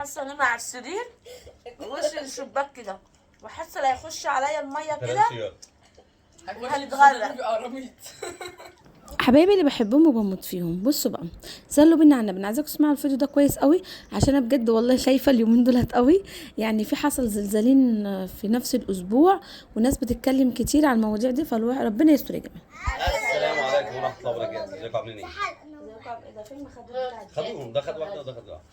حاسه ان انا على السرير ووش الشباك كده، وحاسه لا يخش عليا الميه كده وهنتغرق. حبايبي اللي بحبهم وبموت فيهم، بصوا بقى، صلوا بينا على النبي. انا عايزاكم تسمعوا الفيديو ده كويس قوي، عشان انا بجد والله شايفه اليومين دولت قوي. يعني في حصل زلزالين في نفس الاسبوع، وناس بتتكلم كتير على المواضيع دي، فربنا يستر يا جماعه. السلام عليكم ورحمة الله وبركاته، ازيكم عاملين ايه؟ ازيكم ايه ده؟ فين المخدات بتاعتي؟ خدوهم، ده خد واحدة وده خد واحدة.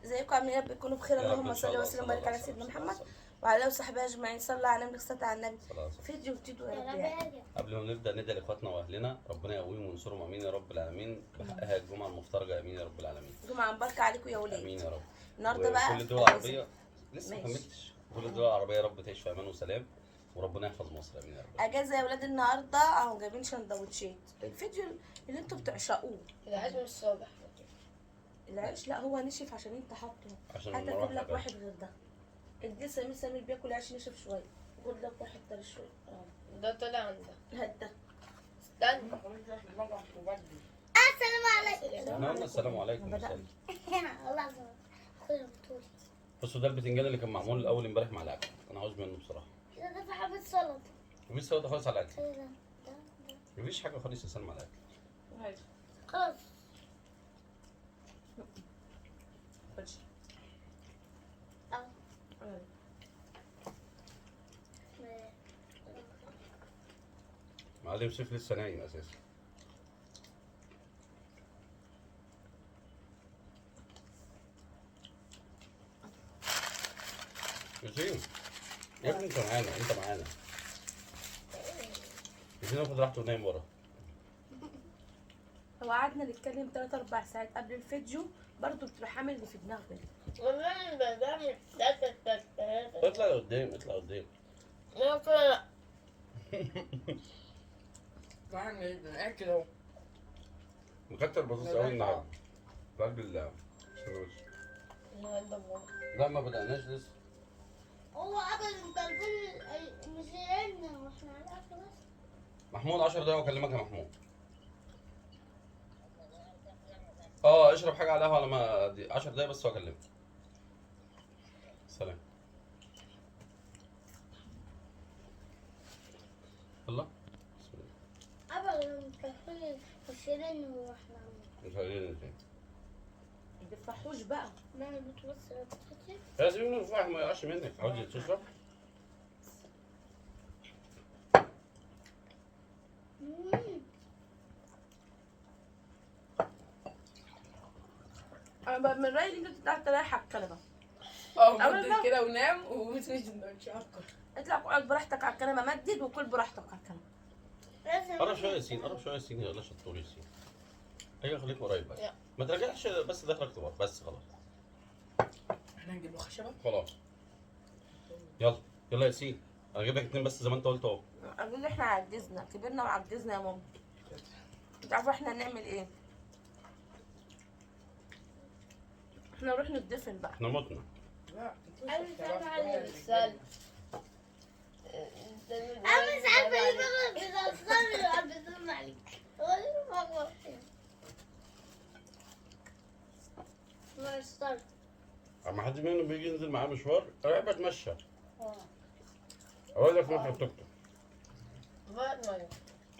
ازيكم عاملين ايه؟ بتكونوا بخير، يا رب اللهم إن شاء صل الله. وسلم صلى الله وبارك على عليه سيدنا وسلم. محمد وعلى اله وصحبه اجمعين. صلى على النبي، صلى على النبي. صلى الله عليه وسلم. فيديو جديد يا رب يعني. قبل ما نبدأ ندعي لإخواتنا وأهلنا ربنا يقويهم وينصرهم، آمين يا رب العالمين. بحقها الجمعة المفترجة، آمين يا رب العالمين. جمعه مباركه عليكم يا ولاد. آمين يا رب. النهارده بقى كل الدول العربية لسه ما ماشي. كملتش، كل الدول العربية يا رب تعيش في أمان وسلام، وربنا يحفظ مصر، آمين يا رب. اجازه يا ولاد النهارده اهو، جايبين سندوتشات. الفيديو اللي انتوا بتعشقوه. العيش من الصبح. العيش لا هو نشف عشان انت حاطه. عشان هات اجيب المروحة لك بقى. واحد غير ده. ادي سمير بياكل عيش نشف شويه. خد لك واحد تاني شويه. ده طلع عندك. هات ده. استنى. السلام عليكم. احنا قلنا السلام عليكم. بدأنا. الله يسلمك. خذ بطولي. بصوا ده البتنجان اللي كان معمول الأول امبارح مع الأكل، أنا عاوز منه بصراحة. ده في حبة سلطة. مفيش سواد خالص على الأكل، ده. مفيش حاجة خالص يا سلمى على الأكل. خلاص. خدش. اه. معلم سيف لسه نايم أساسا. ياسين يا ابني انت معانا، انت معانا. ياسين واخد راحته ونايم ورا. هو قعدنا نتكلم 3-4 ساعات قبل الفيديو، برضه بتبقى حامل اللي في دماغنا. والله انا بعمل تك. اطلع لقدام، اطلع قدام. لا طلع. بعمل ايه ده؟ اكل اهو. مكتر بطاطس قوي النهارده. في قلب السندوتش. لا ما بدأناش لسه. هو أبدا تلفون مش لنا واحنا على الأكل بس. محمود 10 دقايق واكلمك يا محمود. اشرب حاجة على القهوة على ما دي 10 دقايق بس واكلمك. سلام. الله. بسم الله. أبدا تلفون مش لنا واحنا مش عايزين تاني. ما تفرحوش بقى. ما أنا بتوصل بتحكي. يا سيدي الفرح ما يقعش منك، عاوز تشرب؟ انا بقى من رايي ان انت تطلع تريح على الكنبه. مدد كده ونام ومسوي سندوتش اكل. اطلع اقعد براحتك على الكنبه، مدد وكل براحتك على الكنبه. قرب شوية يا ياسين، قرب شوية يا ياسين، يلا شطور يا ياسين. ايوه خليك قريب بقى. ما ترجعش بس داخلك كبار بس خلاص. احنا هنجيب له خشبه. خلاص. يلا يلا يا ياسين، انا هجيب لك 2 بس زي ما انت قلت اهو. قالوا لي احنا عجزنا، كبرنا وعجزنا يا ماما. تعرفوا احنا هنعمل ايه؟ احنا نروح ندفن بقى. احنا متنا. لا أنا مش عارفة عليه. سل. أنا مش عارفة ليه بغلط بتأثر على بتسمع عليك. ما اشترك. اما حد منهم بيجي ينزل معاه مشوار اروح بتمشى. اقول لك نروح التوك توك.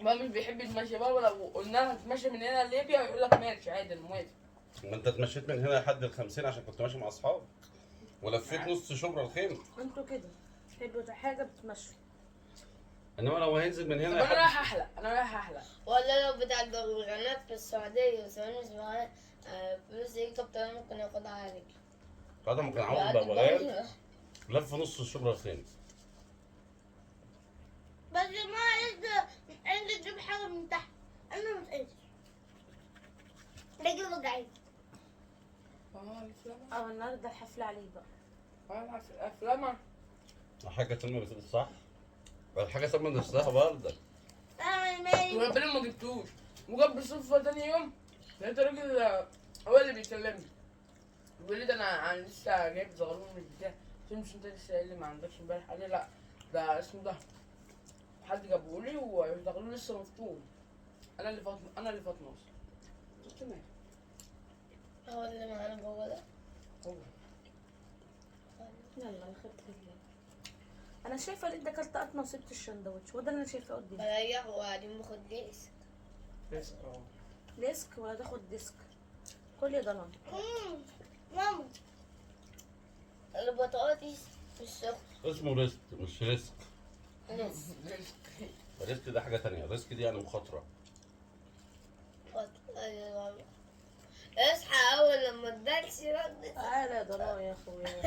ما مش بيحب يتمشى. بابا لو قلنا له هتتمشى من هنا لليبيا يقول لك ماشي عادي انا موافق. ما انت اتمشيت من هنا لحد ال50 عشان كنت ماشي مع اصحابي. ولفيت نص شبرا الخيمة. انتوا كده تحبوا حاجه بتمشوا. انما لو هينزل من طب هنا انا لحد رايح احلق، انا رايح احلق. ولا لو بتاع البغبغانات في السعودية وثواني مش معاه فلوس هيليكوبتر ممكن ياخدها عليك. بعد ما كان عاوز بغبغان لف نص الشبرا الخيمة. بس ما عايز تجيب حاجة من تحت. أنا مش قادر. رجلي وجعاني. الافلام. اه النهارده الحفله عليه بقى. الافلام. حاجة تم بتقول صح؟ الحاجة تم نفسها برضه. أنا مالي. وربنا ما جبتوش، وجاب بالصدفه تاني يوم لقيت راجل هو اللي بيكلمني بيقول لي ده انا لسه جايب زغلول من البتاع. قلت له مش انت لسه قايل لي ما عندكش امبارح؟ قال لي لا ده اسمه ده حد جابه لي وزغلول لسه مفطوم. انا اللي فاطمه اصلا. قلت ماشي. هو اللي معانا جوه ده. هو يخرب بيتك. انا شايفه ان انت اكلت قطمه وسبت الشندوتش، وده اللي انا شايفاه قدامي. بريح وبعدين باخد ليس. ديسك ولا تاخد ديسك؟ كل يا ضمان. ماما البطاطس في السخن. اسمه ريسك مش ريسك. ريسك ده حاجه تانية، ريسك دي يعني مخاطره. اصحى اول لما الدرس يرد. تعالى يا ضمان يا اخويا.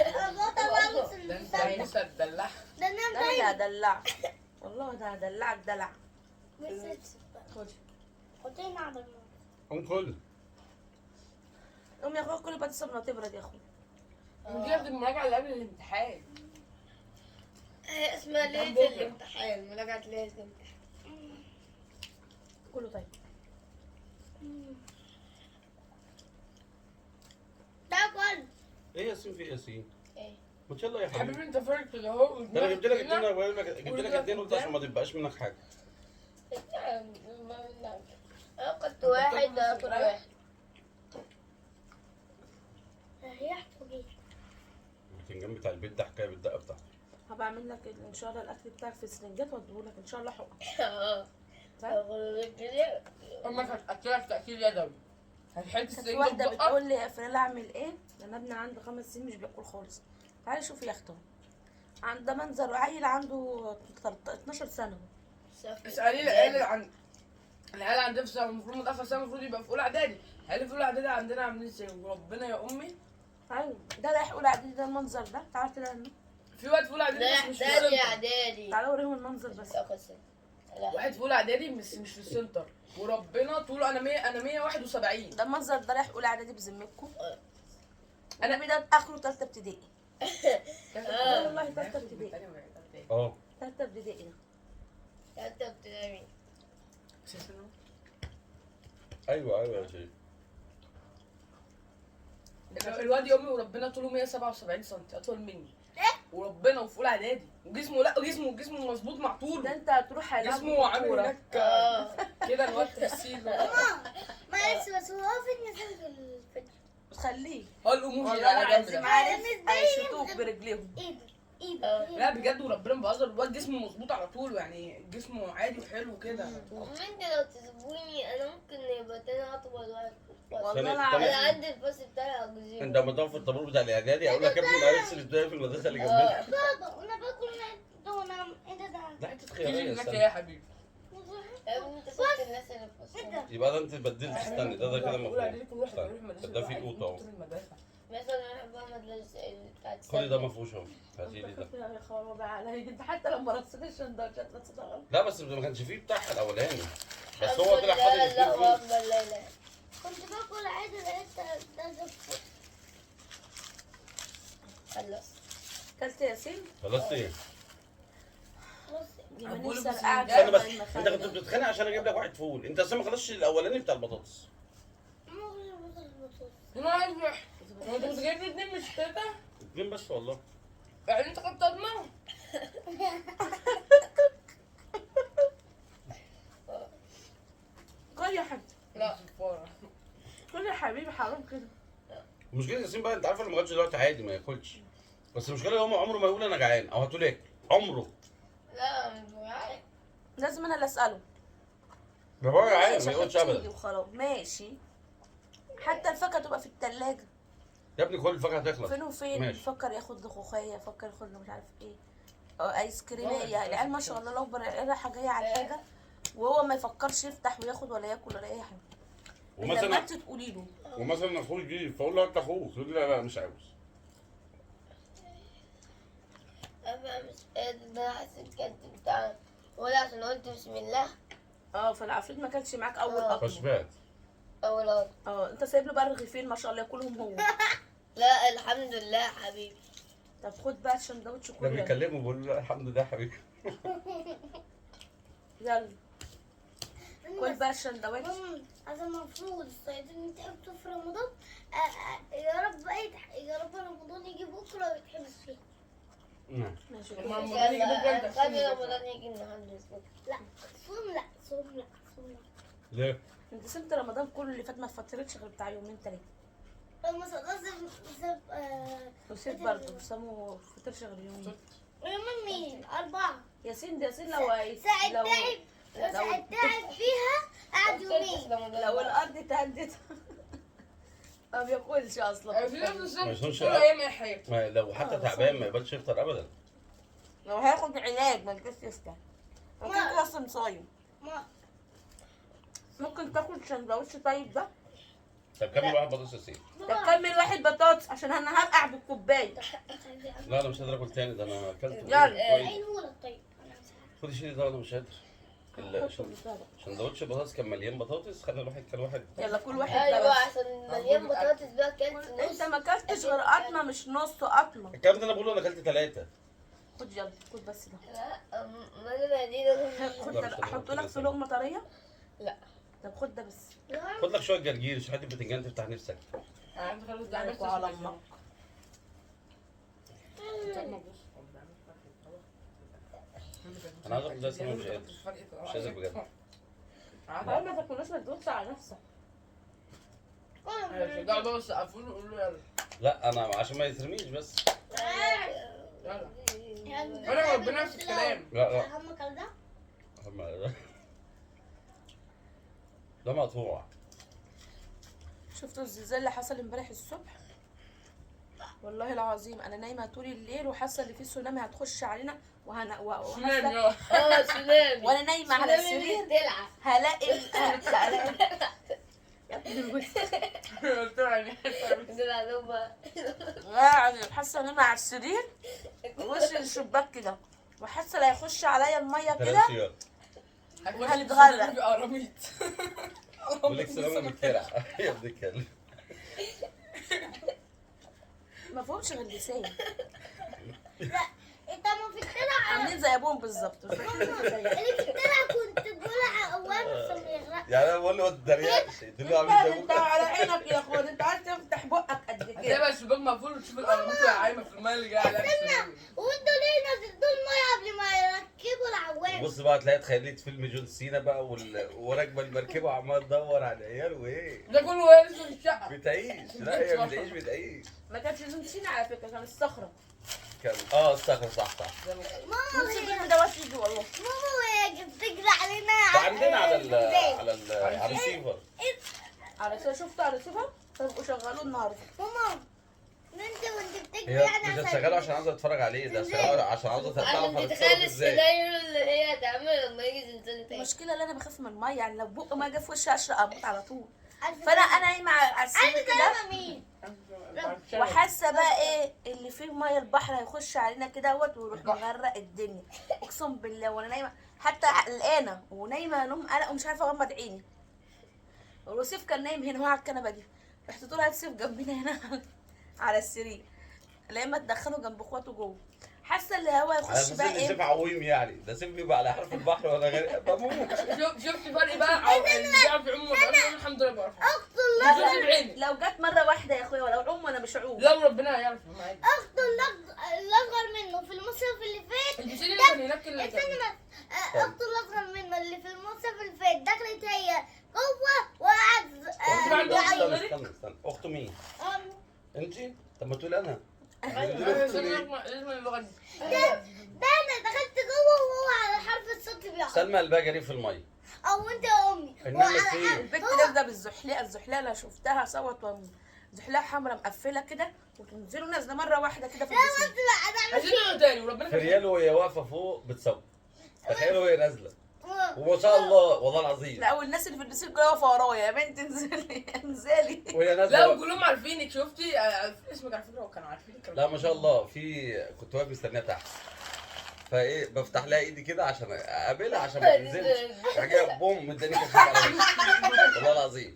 ده انت عايزة تدلعها. ده انا ده اللي هدلعك والله، ده هدلعك دلع. بس خد حطينا على الماء. قوم كل. قوم يا اخويا كل بطاطس قبل ما تبرد يا اخويا. دي المراجعة اللي قبل الامتحان. اسمها ليلة الامتحان، مراجعة ليلة الامتحان. كله طيب. تاكل ايه ياسين في ياسين؟ ايه؟ ما شاء الله يا حبيبي. حبيبي انت فرق كده اهو. ده انا جبت لك اتنين، بقول لك جبت لك اتنين قلت عشان ما تبقاش منك حاجه. انا كنت واحد اكل واحد. ريحته جه. البتنجان بتاع البيت ده حكايه بالدقه بتاعته. هبقى اعمل لك ان شاء الله الاكل بتاعك في سرنجات واديهولك ان شاء الله حقن. اه. امك هتاكلك تاكيل يدوي. هتحط كانت السرنجة واحده في بتقول بقك. لي يا فريلا اعمل ايه؟ انا ابني عنده 5 سنين مش بياكل خالص. تعالي شوفي يا اختي. ده منظر عيل عنده 12 سنه. اسألي العيال عن العيال عندنا في السنة المفروض متأخر سنة، المفروض يبقى في أولى إعدادي. العيال في أولى إعدادي عندنا عاملين ازاي؟ وربنا يا أمي ايوه ده رايح اولى اعدادي، ده المنظر ده. تعالى كده في وقت في أولى إعدادي لا بس مش في احتاج السنتر. اعدادي. تعالى اوريهم المنظر بس. واحد في أولى إعدادي بس مش في السنتر، وربنا طوله أنا 171. ده المنظر ده رايح اولى اعدادي بذمتكم. أنا انا ده اخره ثالثه ابتدائي. والله ثالثه ابتدائي. اه ثالثه ابتدائي ده. تالتة ابتدائي. ايوه يا شيخ. الواد يا أمي وربنا طوله 177 سم، أطول مني. وربنا وفي أولى إعدادي وجسمه لا جسمه مظبوط مع ده طوله. انت هتروح هيلعب جسمه عامل كورة. هناك كده الواد تحسين. معلش بس هو فين في الفيديو؟ خليه اه الأمور والله على جنب العظيم ده. عارف هيشوطوك برجليهم. ايده لا بجد وربنا بهزر، الواد جسمه مظبوط على طول، يعني جسمه عادي وحلو كده. انت لو تسيبوني انا ممكن يبقى تاني اطول واحد. والله ثانية- العظيم. انا عندي الباص بتاعي اجزيه. انت لما تقف في الطابور بتاع الاعدادي اقول لك يا ابني ما لسه الابتدائي في المدرسه اللي جنبنا. بابا انا باكل من دون ايه ده ده حته تيجي خياريه هناك استنى. يا حبيبي. يا ابني انت شفت الناس اللي في وسطنا. يبقى ده انت بدلت استنى، ده كده المفروض. المفروض استنى. ده فيه قوطه اهو. مثلا انا بحب المدرسة بتاعت كل ده ما فيهوش اهو. هاتي لي ده. يا خرابي عليك انت، حتى لما رصيت الشندوتشات رصيتها غلط. لا بس ما كانش فيه بتاعها الاولاني، بس الحمد هو طلع لله، حاطط اتنين الله فوق. اكبر. لا لا. كنت باكل عادي لقيت ده خلص. كلت ياسين؟ خلاص ايه؟ دي أقول مانيش بس سرقعة استنى بس، جنب انت كنت بتتخانق عشان اجيب لك واحد فول، انت اصلا ما خلصتش الاولاني بتاع البطاطس. انا عايز هو انت كنت جايب لي 2 مش 3؟ اتنين بس والله. يعني انت كنت اضمن. كل يا حبيبي، لا صفارة. كل يا حبيبي حرام كده. المشكله ياسين بقى انت عارفه لما جاتش دلوقتي عادي ما ياكلش، بس المشكله هو عمره ما يقول انا جعان او هاتوا لي اكل، عمره. لا مش جعان. لازم انا اللي اساله. ده هو جعان ماشي ما يا يقولش حبيبتي ابدا. وخلاص ماشي. حتى الفاكهه تبقى في التلاجة. يا ابني كل الفاكهه هتخلص. فين وفين ماشي. يفكر ياخد له خوخيه، يفكر ياخد له مش عارف ايه. ايس كريميه. العيال ما شاء الله الله اكبر، العيال رايحه جايه على الحاجه وهو ما يفكرش يفتح وياخد ولا ياكل ولا اي حاجه. لما ومثلا انت تقولي له ومثلا اخوه يجي فاقول له هات اخوه يقول لي لا لا مش عاوز. انا مش قادر، ده حاسس الكاتب بتاعنا ولا عشان قلت بسم الله. فالعفريت ما كانش معاك اول آه. قطمه. فشبعت. اول غلط. انت سايب له بقى رغيفين ما شاء الله ياكلهم هو. لا الحمد لله يا حبيبي. طب خد بقى السندوتش ده كله. بيكلمه بيقول له لا الحمد لله يا حبيبي. يلا كل بقى السندوتش. هذا المفروض الصيادين تعبتوا في رمضان. يا رب يا رب رمضان يجي بكره ويتحبس فيه. نعم. ماشي ما كده. رمضان يجي بكره انت خلي رمضان يجي النهارده. لا صوم لا صوم لا صوم لا. ليه؟ انت سبت رمضان كله اللي فات ما فطرتش غير بتاع يومين 3. وسيب برضه بيسموا فطير شغليون. من مين؟ 4 ياسين لو ساعة لو تعب ساعة تعب فيها قعد يومين. لو الارض تهدت ما بياكلش اصلا. في نفس السن يكونش كل ايام اي حاجه. لو حتى تعبان ما يقبلش يفطر ابدا. لو هياخد علاج ما يجيش يفتح. ممكن كده اصلا صايم. ما ممكن تاكل سندوتش طيب ده. طب كمل واحد بطاطس ياسين. طب كمل واحد بطاطس عشان انا هرقع بالكوبايه. لا انا مش قادر اكل تاني، ده انا اكلت يلا. كويس. عينهولك طيب. خدي شيلي ده انا مش قادر. سندوتش بطاطس كان مليان بطاطس، خلى الواحد كان واحد. يلا كل واحد ايوه ده بس. عشان مليان بطاطس بقى كلت انت نص. ما اكلتش غير قطمه مش نص قطمه. الكلام ده انا بقوله انا اكلت 3. خد يلا خد بس ده. لا ما انا دي خد لا، ده مش احط هاخد لك بس. في لقمه طريه. لا. طب خد ده بس. خد لك شويه جرجير، شويه حته بتنجان تفتح نفسك. انا عايز اخلص ده بس على امك. انا عايز اكل ده بس انا مش قادر. مش قادر بجد. بعد ما تاكلوش ما تدوسش على نفسك. شجعوا بقى وسقفوا له وقولوا له يلا. لا انا عشان ما يترميش بس. يلا انا ربنا نفس الكلام. لا لا همك على ده؟ ده مقطوع. شفتوا الزلزال اللي حصل امبارح الصبح؟ والله العظيم انا نايمه طول الليل وحاسه ان في تسونامي هتخش علينا سلام وحاسه يا تسونامي. وانا نايمه على السرير بتلعب. هلاقي قلت له يعني بتلعب دوبة. يعني حاسه ان انا على السرير وش الشباك كده وحاسه لا يخش عليا الميه كده. ثلاث هنتغرق. في قراميط. بقول لك سلامه بتكرع يا ابن الكلب. ما فهمش غير لسان. انت ما في التلع عاملين زي ابوهم بالظبط. اللي في التلع كنت بقولها اوام عشان يغرق. يعني انا بقول له ما تتريقش، قلت له عامل زي انت على عينك يا اخوان، انت عايز تفتح بقك قد كده. هتلاقي بقى الشباك مقفول وتشوف القراميط وهي عايمه في الميه اللي جايه عليها السلام. وانتوا ليه نزلتوا الميه قبل ما يركبوا العوام؟ بص بقى تلاقي اتخيلت فيلم جون سينا بقى وراكبه المركبه وعمال تدور على العيال وايه ده كله وهي لسه في الشقه. بتعيش. لا هي بتعيش. ما كانش جون سينا على فكره، كان الصخره. كان الصخر صح. ماما نفس هي الفيلم ده وش يجي والله. ماما هي بتجري علينا. ده عندنا على الريسيفر. على كده شفتوا على سيفا طب شغلوه النهارده. ماما انت وانت بتجري هي يعني مش هتشغله عشان عاوزه اتفرج عليه، ده شغاله عشان عاوزه تعرف عشان هتتصرف تتخيل ازاي. السيناريو اللي هي هتعمله لما يجي زلزال تاني. المشكله اللي انا بخاف من الميه، يعني لو بق ما جه في وشي اشرق اموت على طول. فانا نايمه على السرير كده كده مين؟ وحاسه بقى ايه اللي فيه ميه البحر هيخش علينا كده اهوت ويروح مغرق الدنيا. اقسم بالله وانا نايمه حتى قلقانه ونايمه نوم قلق ومش عارفه اغمض عيني. وسيف كان نايم هنا هو على الكنبه دي، رحت طول هات سيف جنبنا هنا على السرير. لا اما تدخله جنب اخواته جوه. حاسه اللي هو على يخش اساس بقى ان ايه. سيف عويم يعني، ده سيف بيبقى على حرف البحر ولا غير بموت. شفت فرق بقى اللي بيعرف يعوم وما بيعرفش يعوم. الحمد لله بعرف. اخته لا شوفي بعيني. لو جت مره واحده يا اخويا ولو عوم وانا مش عوم. لو ربنا هيعرف معاك. اخته الاصغر منه في المصيف اللي فات. البسين اللي كان هناك اللي استنى بس. اخته الاصغر منه اللي في المصيف اللي فات دخلت هي جوه وقعد استنى اخته مين؟ انت؟ طب ما تقول انا. لازم اللغه دي. ده انا دخلت جوه وهو على حرف الصوت بيقع. سلمى قلبها جري في الميه. او انت يا امي. إنما وعلى فين؟ حرف- البت ده بالزحليقه، الزحليقه اللي شفتها صوت وامي. زحليقه حمراء مقفله كده وتنزلوا نازله مره واحده كده في البسين. انا عايزين نقول تاني وربنا في ريال وهي واقفه فوق بتصور. تخيلوا وهي نازله. وما شاء الله والله العظيم. لا والناس اللي في البسين كلها واقفه ورايا، يا بنت انزلي انزلي. وهي لا نازله. وكلهم عارفينك. شفتي اسمك على فكره وكانوا عارفينك. لا ما شاء الله كنت واقف مستنيها تحت. فايه بفتح لها ايدي كده عشان اقابلها عشان ما تنزلش. راجع بوم مداني كشاف على وشي. والله العظيم.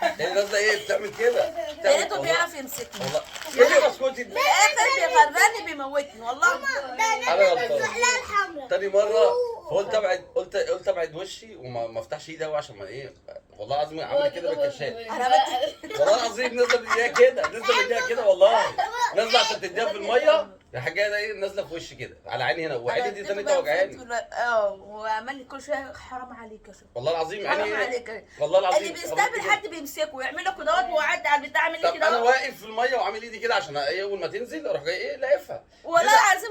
هي نازله ايه بتعمل كده. يا ريته بيعرف يمسكني. والله يا اسكتي. في الاخر بيغرقني بيموتني والله. انا غلطان. الزحليقه الحمراء. تاني مره فقلت ابعد قلت ابعد وشي وما افتحش ايدي قوي عشان ما ايه. والله العظيم عامل كده بالكشاف. والله العظيم نازله بايديها كده، نازله بايديها كده والله. نازله عشان تديها في الميه الحاجه ده ايه نازله في وشي كده على عيني هنا وعيني دي اديته تاني بقى وجعاني. وعمال لي كل شويه حرام عليك يا شيخ، والله العظيم حرام يعني عليك. والله العظيم اللي بيستقبل حد بيمسكه ويعمل له كده ويعدي على البتاع عامل لي طب انا كده. واقف في الميه وعامل ايدي كده عشان اول ما تنزل اروح جاي ايه لاقفها. والله العظيم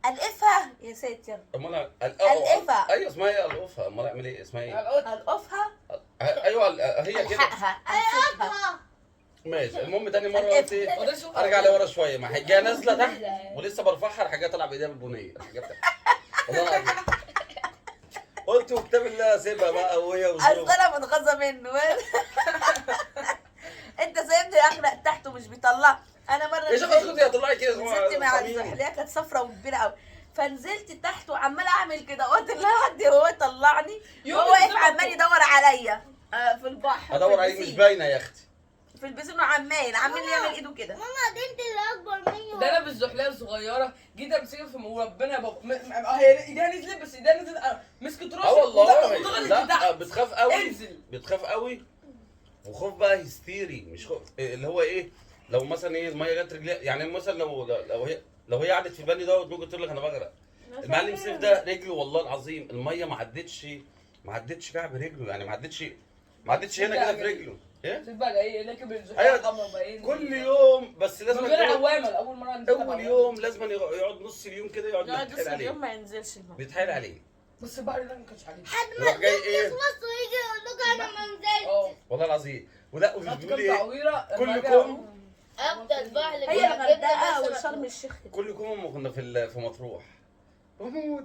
القفها يا ساتر. امال القفها. ايوه اسمها ايه القفها؟ امال اعمل ايه اسمها ايه؟ القفها ايوه هي كده الحقها امسكها. ماشي. المهم تاني مره قلت ايه وده شوف ارجع لورا شويه ما حاجه نازله تحت ولسه برفعها الحاجه طالعه بايديها بالبنيه الحاجه بتاعتها والله العظيم. قلت وكتاب الله سيبها بقى وهي اصل انا متغاظه منه. انت سايبني اغرق تحت ومش بيطلع. انا مره ايش اخد يا طلعي كده نزلت مع صميم. الزحلية كانت صفرة وكبيرة قوي، فنزلت تحت وعمالة اعمل كده قلت لحد هو طلعني يوم هو واقف الزمن. عمال يدور عليا في البحر ادور في عليك مش البسين. باينه يا اختي. في البسين وعمال يعمل ايده كده. ماما دي انت اللي اكبر مني. ده انا بالزحليه الصغيره جيت امسكها في وربنا يا بابا هي ايديها نزلت بس ايديها نزلت مسكت راسي والله وضغطت لا تحت. بتخاف قوي انزل. بتخاف قوي وخوف بقى هستيري مش خوف اللي هو ايه لو مثلا ايه الميه جت رجليها يعني مثلا لو هي قعدت في الباني دوت ممكن تقول لك انا بغرق. المعلم سيف ده رجله والله العظيم الميه ما عدتش كعب رجله يعني ما عدتش هنا كده في رجله ايه شوف بقى ايه راكب الزحليه أيوة. الحمراء بقى ايه كل يوم بس لازم من غير يقعد- عوامه اول مره انزلها اول يوم لازم يقعد نص اليوم كده يقعد يقعد يتحايل نص عليه اليوم ما ينزلش الماء. بيتحايل عليه بس البحر ده ما كانش عليه حد ما يروح جاي ايه يخلص ويجي يقول لكم انا ما نزلت. والله العظيم ولا خدت وبيقول كام ايه تعويره كلكم اكتر بحر هي الغردقة وشرم الشيخ كده. كلكم لما كنا في مطروح بموت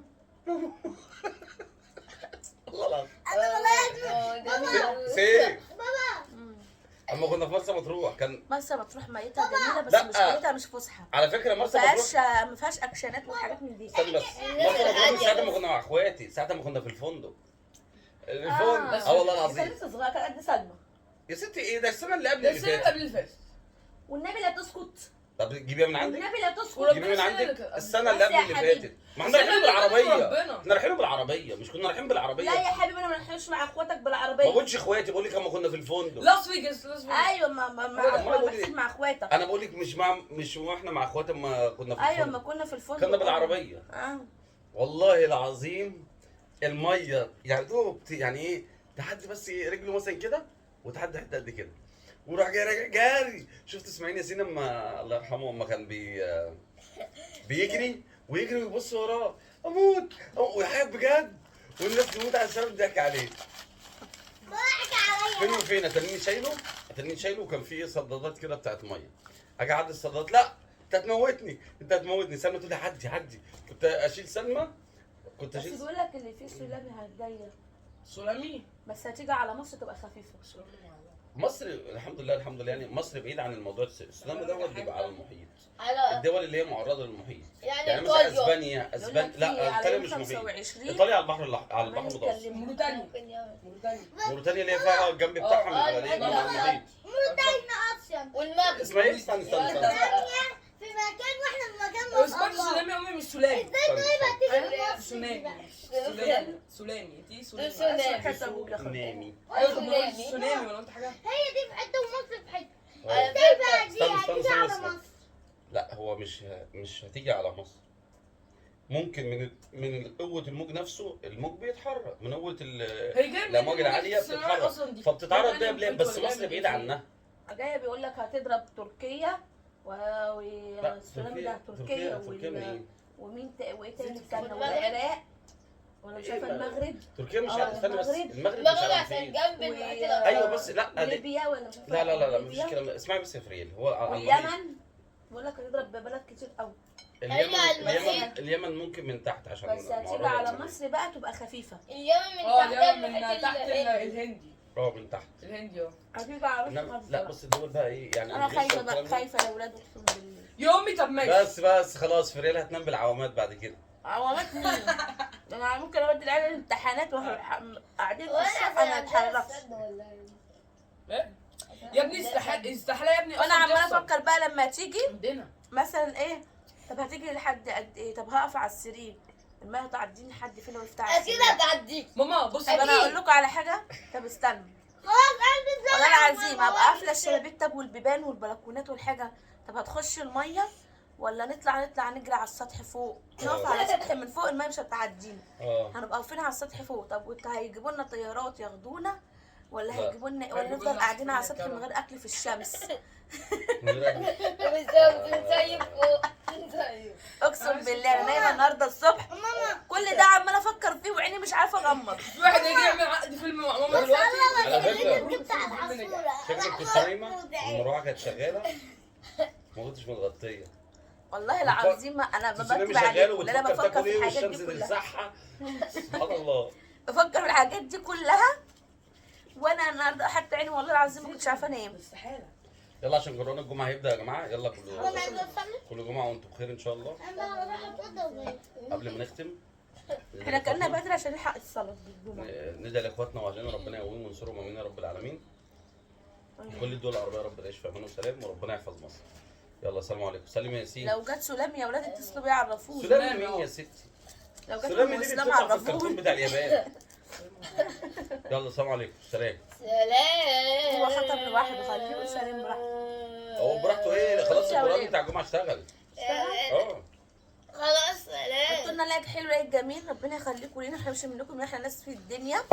والله العظيم سيف اما كنا في مرسى مطروح كان مرسى مطروح ميتها جميلة بس لا. مشكلتها مش فسحة. على فكره ما مرسى مطروح فيهاش اكشنات وحاجات من دي. استنى بس مرسى مطروح ساعه ما كنا مع اخواتي ساعه ما كنا في الفندق والله كان العظيم لسه صغيرة كان قد سلمى. يا ستي ايه ده السنه اللي قبل ده اللي السنه فاتت قبل اللي فاتت والنبي لا تسكت. طب جيبيها من عندك والنبي لا تسكت. جيبيها من عندك السنه اللي بس قبل يا اللي حبيبي. فاتت ما احنا رايحين السنة اللي بالعربيه ربنا. احنا رايحين بالعربيه مش كنا رايحين بالعربيه لا يا حبيبي انا ما رايحينش مع اخواتك ما بالعربية. بقولش اخواتي بقول لك اما كنا في الفندق لاس فيجاس ايوه ما بقول إيه؟ بحسب مع اخواتك. انا بقول لك مش واحنا مع اخواتي اما كنا في ايوه ما الفندق كنا في الفندق كنا بالعربيه والله العظيم الميه يعني دوب يعني ايه تحدي بس إيه رجله مثلا كده وتحدي حته قد كده وراح جاي راجع جاري. شفت اسماعيل ياسين اما الله يرحمه اما كان بيجري ويجري ويبص وراه اموت ويحيط بجد والناس تموت على السبب ضحك عليه. فين وفين اتنين شايله وكان في صدادات كده بتاعت ميه اجي اعدي الصدادات لا انت هتموتني سلمى تقول لي عدي كنت اشيل سلمى كنت بس اشيل بيقول لك اللي فيه سلامي جايه سلامي بس هتيجي على مصر تبقى خفيفه. مصر الحمد لله يعني مصر بعيد عن الموضوع السلام دوت بيبقى على المحيط على الدول اللي هي معرضه للمحيط يعني مثلا إيطاليا. اسبانيا لا ايطاليا مش محيط ايطاليا على البحر المتوسط موريتانيا موريتانيا اللي هي فيها الجنب بتاعها من على اليمين على المحيط موريتانيا اصلا والمغرب اسمها ايه استنى في مكان واحنا في مكان ما اسمها سلامي امي مش سلامي سلامي سلامي دي سلامي نامي ايوه طب ما قلتش سلامي ولا قلت حاجه هي دي في حته ومصر في حته. على ازاي بقى فكرة دي استنى هتيجي على استنى. مصر؟ لا هو مش هتيجي على مصر ممكن من قوه الموج نفسه الموج بيتحرك من قوه هي جايه الامواج العاليه بتتحرك فبتتعرض بيها بلاد بس مصر بعيده عنها. جايه بيقول لك هتضرب تركيا والسلامي ده تركيا تركيا من ايه؟ وايه تاني استنى والعراق ولا مش عارفه المغرب. تركيا مش استنى بس المغرب مش المغرب عارف عشان فين. جنب المحيط ايوه بس لا ليبيا ولا مش عارفه لا مفيش ليبيا كلام اسمعي بس يا فريال هو على المحيط. واليمن بيقول لك هتضرب ببلد كتير قوي اليمن ممكن من تحت عشان بس هتيجي على مصر بقى تبقى خفيفه. اليمن من تحت من تحت الهندي من تحت الهندي هتيجي على مصر خالص لا بقى. بس الدول بقى ايه يعني انا أمريكا خايفه والكلام بقى ده. خايفه يا اولاد اقسم بالله. يا امي طب ماشي بس خلاص فريال هتنام بالعوامات بعد كده. عوامات مين؟ ده انا ممكن اودي العيال الامتحانات قاعدين في الشقه ما اتحركش. يا ابني استحاله يا ابني وانا عماله افكر بقى لما تيجي عندنا مثلا ايه طب هتيجي لحد قد ايه طب هقف على السرير الميه تعديني لحد فين وقفت على اكيد السرير. هتعديك ماما بص طب انا اقول لكم على حاجه طب استنى خلاص قلبي والله العظيم ابقى قافله الشبابيك طب والبيبان والبلكونات والحاجه طب هتخش الميه ولا نطلع نجري على السطح فوق؟ نقف على السطح من فوق، الميه مش هتعدينا. هنبقى واقفين على السطح فوق. طب وانت هيجيبوا لنا طيارات ياخدونا ولا لا. هيجيبوا لنا، ولا نفضل قاعدين على السطح من غير اكل في الشمس؟ بالظبط بنسيب فوق بنسيب. اقسم بالله انا نايمه النهارده الصبح كل ده عماله افكر فيه وعيني مش عارفه اغمض. في واحد هيجي يعمل عقد فيلم مع ماما دلوقتي. على فكره جبت على العصفورة شكلك كنت نايمه والمروحه كانت شغاله ما كنتش متغطيه. والله العظيم انا تسلمي بكتب عليك شغاله ولا انا وتفكر بفكر تاكل في ايه الحاجات والشمس دي كلها، تلسعها. سبحان الله. بفكر في الحاجات دي كلها وانا النهارده حتى عيني والله العظيم ما كنتش عارفه انام. استحاله. يلا عشان كورونا الجمعه هيبدا يا جماعه، يلا انا عايزه اصلي. كل جمعه وانتم بخير ان شاء الله. انا راح اتوضى. قبل ما نختم احنا كنا بدري عشان نلحق الصلاه بالجمعه. ندعي لاخواتنا واهلنا ربنا يقويهم وينصرهم امين يا رب العالمين. كل الدول العربيه رب يعيش في امان وسلام وربنا يحفظ مصر. يلا السلام عليكم. سلم يا ياسين. لو جت سلام يا ولاد اتصلوا بيا عرفوني. سلام مين يا ستي؟ لو جت سلام ام دي اللي اسلام بتطلع في الكرتون عرفوني. بتاع اليابان. يلا السلام عليكم. سلام. سلام. هو خطر لوحده، خليه يقول سلام براحته. هو براحته ايه؟ خلاص يا القران ولاد. بتاع الجمعه اشتغل. خلاص حطوا سلام. لنا لايك حلو، لايك جميل، ربنا يخليكم لينا، احنا مش منكم، احنا ناس في الدنيا.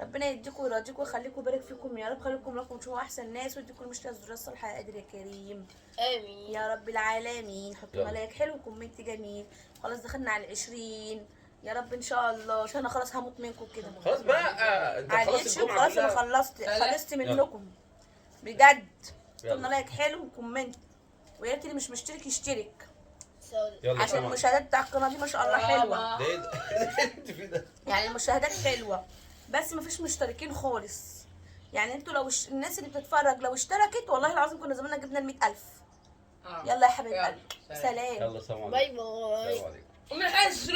ربنا يديكم ويرضيكم ويخليكم ويبارك فيكم يا رب، خليكم لكم تشوفوا احسن ناس ويديكم المشتى الذريه الصالحه يا قادر يا كريم امين. يا رب العالمين. حطوا لنا يلا. لايك حلو وكومنت جميل. خلاص دخلنا على 20 يا رب ان شاء الله، عشان انا خلاص هموت منكم كده. خلاص بقى انت على خلاص اليوتيوب الجمعه خلاص انا كلها. خلصت منكم بجد. يلا. حطوا لنا لايك حلو وكومنت، ويا ريت اللي مش مشترك يشترك يلا عشان سلام عليكم. المشاهدات بتاع القناه دي ما شاء الله حلوه. ده ايه ده؟ انت في ده؟ يعني المشاهدات حلوه بس مفيش مشتركين خالص. يعني انتوا لو الناس اللي بتتفرج لو اشتركت والله العظيم كنا زماننا جبنا ال 100,000. يلا يا حبيب يلا. قلبي سلام. يلا سلام عليكم. باي باي. السلام عليكم. ومن حيث